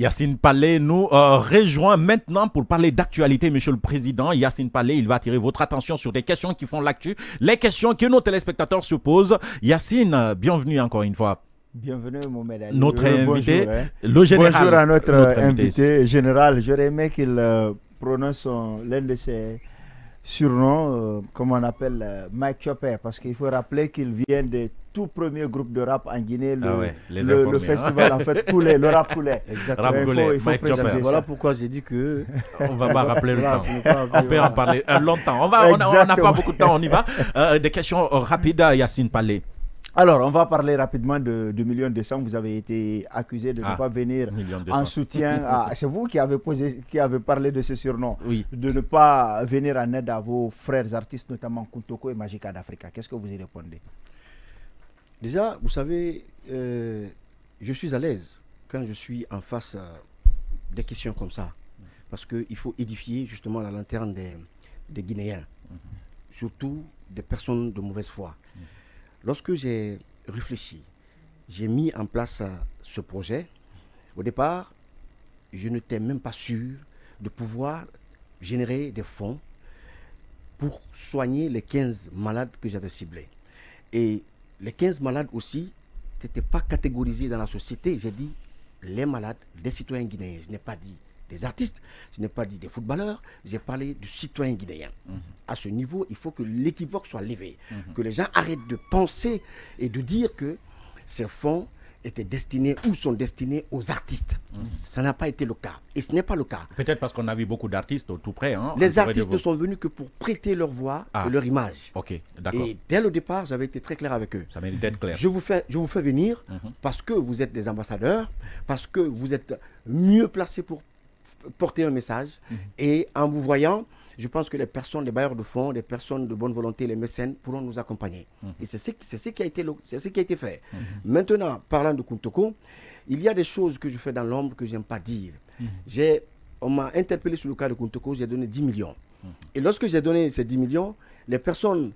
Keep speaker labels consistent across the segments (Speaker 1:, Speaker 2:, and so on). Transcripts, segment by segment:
Speaker 1: Yacine Palais nous rejoint maintenant pour parler d'actualité, Monsieur le Président. Yacine Palais, il va attirer votre attention sur des questions qui font l'actu, les questions que nos téléspectateurs se posent. Yacine, bienvenue encore une fois.
Speaker 2: Bienvenue, Mohamed Ali.
Speaker 1: Notre invité,
Speaker 2: bonjour,
Speaker 1: le général.
Speaker 2: Bonjour à notre invité général. J'aurais aimé qu'il prononce l'un de ses surnoms, comme on appelle Mike Chopper, parce qu'il faut rappeler qu'il vient des tout premiers groupes de rap en Guinée. Le festival, en fait, coulait, le rap coulait.
Speaker 1: Exactement.
Speaker 2: Il faut préciser.
Speaker 3: Voilà pourquoi j'ai dit que...
Speaker 1: On va pas rappeler le temps. On peut en parler longtemps. On n'a pas beaucoup de temps, on y va. Des questions rapides à Yacine Palais.
Speaker 2: Alors, on va parler rapidement de Million Décembre. Vous avez été accusé de ne pas venir en soutien. C'est vous qui avez parlé de ce surnom.
Speaker 1: Oui.
Speaker 2: De ne pas venir en aide à vos frères artistes, notamment Kuntoko et Magica d'Africa. Qu'est-ce que vous y répondez?
Speaker 3: Déjà, vous savez, je suis à l'aise quand je suis en face des questions comme ça. Parce qu'il faut édifier justement la lanterne des Guinéens. Surtout des personnes de mauvaise foi. Lorsque j'ai réfléchi, j'ai mis en place ce projet. Au départ, je n'étais même pas sûr de pouvoir générer des fonds pour soigner les 15 malades que j'avais ciblés. Et les 15 malades aussi n'étaient pas catégorisés dans la société. J'ai dit les malades des citoyens guinéens. Je n'ai pas dit des artistes, je n'ai pas dit des footballeurs, j'ai parlé du citoyen guinéen. À ce niveau, il faut que l'équivoque soit levé, que les gens arrêtent de penser et de dire que ces fonds étaient destinés ou sont destinés aux artistes. Ça n'a pas été le cas. Et ce n'est pas le cas.
Speaker 1: Peut-être parce qu'on a vu beaucoup d'artistes tout près.
Speaker 3: Les artistes ne sont venus que pour prêter leur voix et leur image.
Speaker 1: Ok, d'accord.
Speaker 3: Et dès le départ, j'avais été très clair avec eux.
Speaker 1: Ça mérite d'être clair.
Speaker 3: Je vous fais venir parce que vous êtes des ambassadeurs, parce que vous êtes mieux placés pour porter un message. Et en vous voyant, je pense que les personnes, les bailleurs de fonds, les personnes de bonne volonté, les mécènes pourront nous accompagner. Et c'est ce qui a été fait. Maintenant, parlant de Kuntoko, il y a des choses que je fais dans l'ombre que je n'aime pas dire. On m'a interpellé sur le cas de Kuntoko, j'ai donné 10 millions. Et lorsque j'ai donné ces 10 millions, les personnes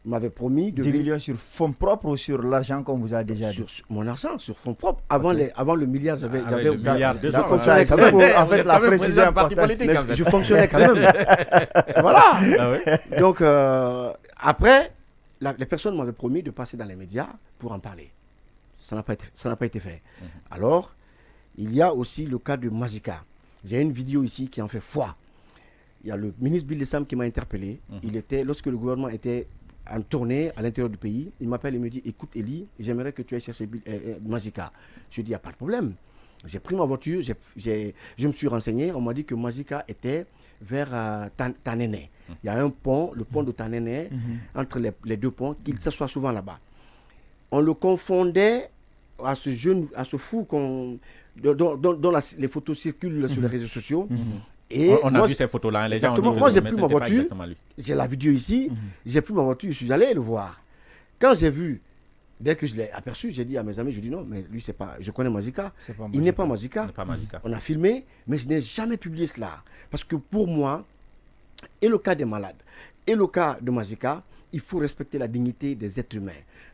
Speaker 3: m'avaient promis de...
Speaker 2: 10 millions sur fonds propres ou sur l'argent qu'on vous a déjà dit?
Speaker 3: Sur mon argent, sur fonds propres. Avant le milliard, j'avais...
Speaker 1: le milliard,
Speaker 3: je fonctionnais quand même.
Speaker 2: En fait, la précision
Speaker 1: parti politique.
Speaker 3: Je fonctionnais quand même. Voilà. Donc, après, les personnes m'avaient promis de passer dans les médias pour en parler. Ça n'a pas été fait. Alors, il y a aussi le cas de Magica. J'ai une vidéo ici qui en fait foi. Il y a le ministre Bill Dessam qui m'a interpellé. Lorsque le gouvernement était en tournée à l'intérieur du pays, il m'appelle et me dit: écoute Eli, j'aimerais que tu ailles chercher Magica. Je lui dis: il n'y a pas de problème. J'ai pris ma voiture, je me suis renseigné, on m'a dit que Magica était vers Tanene. Il y a un pont, le pont de Tanene, entre les deux ponts, qu'il s'assoit souvent là-bas. On le confondait à ce jeune, à ce fou dont les photos circulent sur les réseaux sociaux. Et
Speaker 1: on a vu ces photos-là, les gens ont dit
Speaker 3: moi j'ai pris ma voiture, j'ai la vidéo ici, j'ai pris ma voiture, je suis allé le voir. Quand j'ai vu, dès que je l'ai aperçu, j'ai dit à mes amis, je dis non, mais lui c'est pas, je connais Magica, il n'est pas Magica. On a filmé, mais je n'ai jamais publié cela. Parce que pour moi, et le cas des malades, et le cas de Magica, il faut respecter la dignité des êtres humains.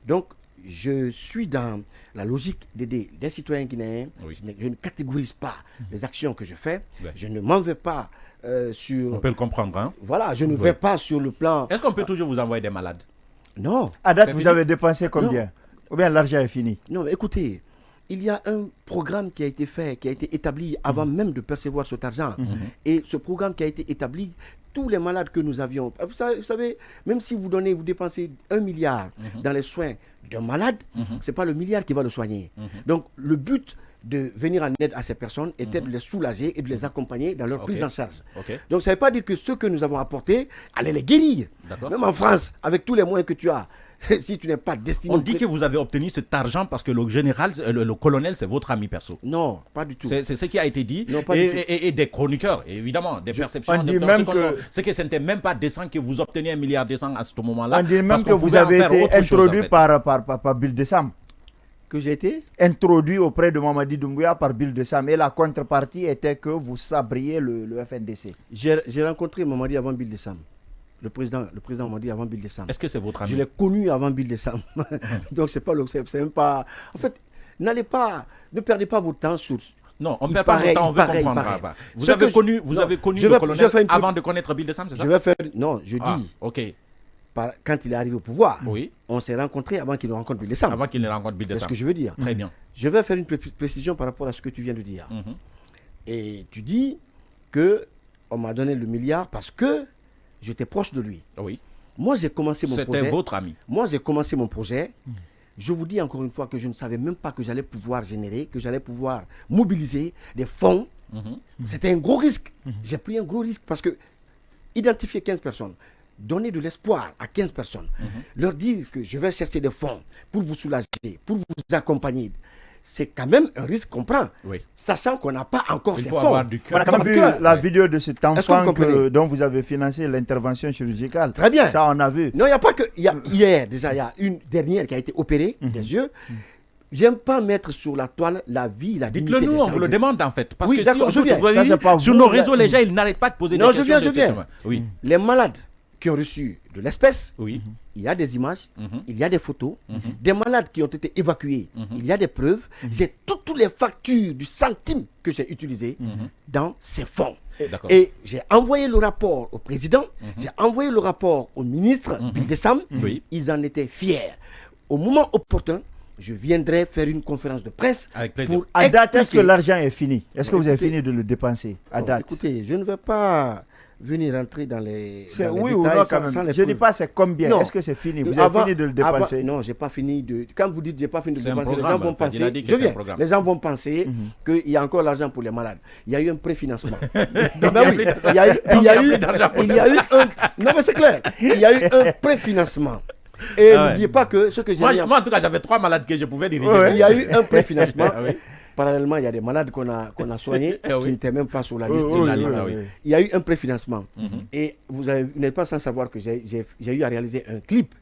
Speaker 3: Donc, je suis dans la logique d'aider des citoyens guinéens. Je ne catégorise pas les actions que je fais. Je ne m'en vais pas sur...
Speaker 1: On peut le comprendre, hein?
Speaker 3: Voilà, je ne vais pas sur le plan...
Speaker 1: Est-ce qu'on peut toujours vous envoyer des malades?
Speaker 3: Non.
Speaker 2: À date, vous avez dépensé combien? Ou bien l'argent est fini?
Speaker 3: Non, mais écoutez, il y a un programme qui a été fait, qui a été établi avant même de percevoir cet argent. Et ce programme qui a été établi, tous les malades que nous avions, vous savez, même si vous dépensez 1 milliard dans les soins d'un malade, ce n'est pas le milliard qui va le soigner. Donc, le but de venir en aide à ces personnes était de les soulager et de les accompagner dans leur prise en charge. Donc, ça ne veut pas dire que ceux que nous avons apportés allaient les guérir. Même en France, avec tous les moyens que tu as, si tu n'es pas destiné...
Speaker 1: On dit que vous avez obtenu cet argent parce que le général, le colonel, c'est votre ami perso.
Speaker 3: Non, pas du tout.
Speaker 1: C'est ce qui a été dit.
Speaker 3: Non,
Speaker 1: et des chroniqueurs, évidemment, des perceptions.
Speaker 2: On dit même que...
Speaker 1: C'est que ce n'était même pas décent que vous obteniez 1 milliard de cents à ce moment-là.
Speaker 2: On dit même que vous avez été introduit par Bill Dessam.
Speaker 3: Que j'ai été
Speaker 2: introduit auprès de Mamadi Doumbouya par Bill Dessam. Et la contrepartie était que vous sabriez le FNDC.
Speaker 3: J'ai rencontré Mamadi avant Bill Dessam. Le président m'a dit avant Bill Dessam.
Speaker 1: Est-ce que c'est votre ami?
Speaker 3: Je l'ai connu avant Bill Dessam. Donc c'est même pas... En fait, ne perdez pas votre temps sur
Speaker 1: Non, on ne
Speaker 3: Il
Speaker 1: perd pas
Speaker 3: paraît,
Speaker 1: longtemps, on
Speaker 3: il
Speaker 1: veut
Speaker 3: paraît, il
Speaker 1: comprendre.
Speaker 3: paraît.
Speaker 1: Rava.
Speaker 3: Ce
Speaker 1: Vous avez
Speaker 3: que
Speaker 1: connu,
Speaker 3: non,
Speaker 1: le
Speaker 3: je vais
Speaker 1: colonel
Speaker 3: faire une
Speaker 1: avant de connaître Bill Dessam, c'est ça?
Speaker 3: Je vais faire. Non, je
Speaker 1: Ah,
Speaker 3: dis,
Speaker 1: ok.
Speaker 3: quand il est arrivé au pouvoir,
Speaker 1: Oui,
Speaker 3: on s'est rencontrés avant qu'il ne rencontre Bill Dessam.
Speaker 1: avant qu'il ne rencontre Bill
Speaker 3: C'est ce
Speaker 1: Dessam.
Speaker 3: que je veux dire.
Speaker 1: Très bien.
Speaker 3: Je vais faire une précision par rapport à ce que tu viens de dire.
Speaker 1: Mhm.
Speaker 3: Et tu dis que on m'a donné le milliard parce que j'étais proche de lui.
Speaker 1: Oui,
Speaker 3: Moi, j'ai commencé mon
Speaker 1: c'était
Speaker 3: projet.
Speaker 1: votre ami.
Speaker 3: Moi, j'ai commencé mon projet. Je vous dis encore une fois que je ne savais même pas que j'allais pouvoir générer, que j'allais pouvoir mobiliser des fonds.
Speaker 1: Mhm.
Speaker 3: C'était un gros risque. J'ai pris un gros risque parce que identifier 15 personnes, donner de l'espoir à 15 personnes, leur dire que je vais chercher des fonds pour vous soulager, pour vous accompagner, c'est quand même un risque qu'on prend,
Speaker 1: Oui.
Speaker 3: sachant qu'on n'a pas encore
Speaker 1: Il
Speaker 3: ces
Speaker 1: faut
Speaker 3: fonds.
Speaker 1: avoir du
Speaker 2: On a
Speaker 1: cœur.
Speaker 2: quand même vu
Speaker 3: cœur,
Speaker 2: la
Speaker 1: ouais.
Speaker 2: vidéo de cet
Speaker 3: Est-ce que vous
Speaker 2: enfant
Speaker 3: comprenez?
Speaker 2: dont vous avez financé l'intervention chirurgicale.
Speaker 3: Très bien.
Speaker 2: Ça, on a vu.
Speaker 3: Non, il n'y a pas que. Hier, déjà, il y a une dernière qui a été opérée des yeux. J'aime pas mettre sur la toile la vie, la dignité
Speaker 1: Dites-le nous,
Speaker 3: des
Speaker 1: on vous le
Speaker 3: chirurgiens.
Speaker 1: demande en fait. Parce
Speaker 3: Oui,
Speaker 1: que si
Speaker 3: d'accord,
Speaker 1: on
Speaker 3: je
Speaker 1: peut
Speaker 3: viens.
Speaker 1: vous
Speaker 2: Ça,
Speaker 1: avez
Speaker 2: c'est
Speaker 1: vu,
Speaker 2: pas
Speaker 1: sur
Speaker 2: vous,
Speaker 1: nos
Speaker 2: là.
Speaker 1: réseaux, les gens, ils n'arrêtent pas de poser
Speaker 3: Non,
Speaker 1: des
Speaker 3: je
Speaker 1: questions.
Speaker 3: viens, je viens.
Speaker 1: Oui,
Speaker 3: Les malades qui ont reçu de l'espèce,
Speaker 1: oui.
Speaker 3: il y a des images,
Speaker 1: Mhm.
Speaker 3: il y a des photos. Des malades qui ont été évacués, il y a des preuves. J'ai toutes les factures du centime que j'ai utilisé dans ces fonds.
Speaker 1: D'accord.
Speaker 3: Et j'ai envoyé le rapport au président, j'ai envoyé le rapport au ministre Bill Dessam.
Speaker 1: Oui.
Speaker 3: Ils en étaient fiers. Au moment opportun, je viendrai faire une conférence de presse
Speaker 1: Avec plaisir.
Speaker 3: pour
Speaker 2: À date, est-ce que
Speaker 3: expliquer.
Speaker 2: l'argent est fini? Est-ce que
Speaker 3: Bon,
Speaker 2: vous avez
Speaker 3: écoutez-
Speaker 2: fini de le dépenser à
Speaker 3: Bon,
Speaker 2: date?
Speaker 3: écoutez, je ne vais pas venir rentrer dans les,
Speaker 2: C'est
Speaker 3: dans les
Speaker 2: oui ou
Speaker 3: détails
Speaker 2: non
Speaker 3: sans-
Speaker 2: quand même.
Speaker 3: sans les
Speaker 2: Je ne dis
Speaker 3: preuves.
Speaker 2: pas c'est combien.
Speaker 3: Non.
Speaker 2: Est-ce que c'est fini? Vous
Speaker 3: Avant-
Speaker 2: avez fini de le dépenser?
Speaker 3: avant- non, j'ai pas fini de. Quand vous dites j'ai pas fini de
Speaker 1: C'est un
Speaker 3: dépenser, les gens
Speaker 1: programme,
Speaker 3: vont
Speaker 1: en fait. Il
Speaker 3: penser.
Speaker 1: a dit que
Speaker 3: Je
Speaker 1: c'est un
Speaker 3: viens.
Speaker 1: programme.
Speaker 3: Les gens vont penser qu'il y a encore l'argent pour les malades. Il y a eu un préfinancement. Ben
Speaker 1: il y a
Speaker 3: oui,
Speaker 1: plus d'argent.
Speaker 3: il y a eu,
Speaker 1: Donc,
Speaker 3: il y a
Speaker 1: il y a
Speaker 3: eu,
Speaker 1: plus d'argent pour
Speaker 3: il y a eu un. Non mais c'est clair. Il y a eu un préfinancement. Et
Speaker 1: Ah ouais.
Speaker 3: n'oubliez pas que ce que j'ai mis en-
Speaker 1: Moi, en tout cas, j'avais 3 malades que je pouvais diriger.
Speaker 2: Ouais,
Speaker 3: il y a eu un préfinancement.
Speaker 1: Ah oui.
Speaker 3: Parallèlement, il y a des malades qu'on a soignés
Speaker 1: Eh oui.
Speaker 3: qui n'étaient même pas sur la
Speaker 2: Oui,
Speaker 3: liste.
Speaker 2: oui,
Speaker 1: Sur la
Speaker 2: oui,
Speaker 1: liste,
Speaker 2: oui,
Speaker 1: ah oui.
Speaker 2: oui.
Speaker 3: Il y a eu un préfinancement. Et vous n'êtes pas sans savoir que j'ai eu à réaliser un clip.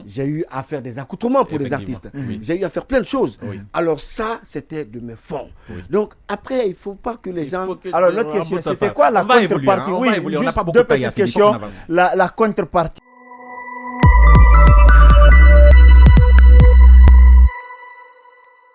Speaker 3: J'ai eu à faire des accoutrements pour les
Speaker 1: Effectivement.
Speaker 3: artistes.
Speaker 1: Oui.
Speaker 3: J'ai eu à faire plein de choses.
Speaker 1: Oui.
Speaker 3: Alors ça, c'était de mes fonds.
Speaker 1: Oui.
Speaker 3: Donc après, il ne faut pas que les
Speaker 1: Il
Speaker 3: gens...
Speaker 1: faut que-
Speaker 2: Alors, l'autre
Speaker 1: on
Speaker 2: question,
Speaker 1: va
Speaker 2: c'était
Speaker 1: faire.
Speaker 2: quoi la
Speaker 1: On va évoluer,
Speaker 2: contrepartie?
Speaker 1: hein, on
Speaker 2: Oui,
Speaker 1: va évoluer, on n'a
Speaker 2: juste
Speaker 1: pas beaucoup
Speaker 2: deux
Speaker 1: de temps,
Speaker 2: petites
Speaker 1: Yacine, il faut qu'on
Speaker 2: questions.
Speaker 1: avance.
Speaker 2: La contrepartie.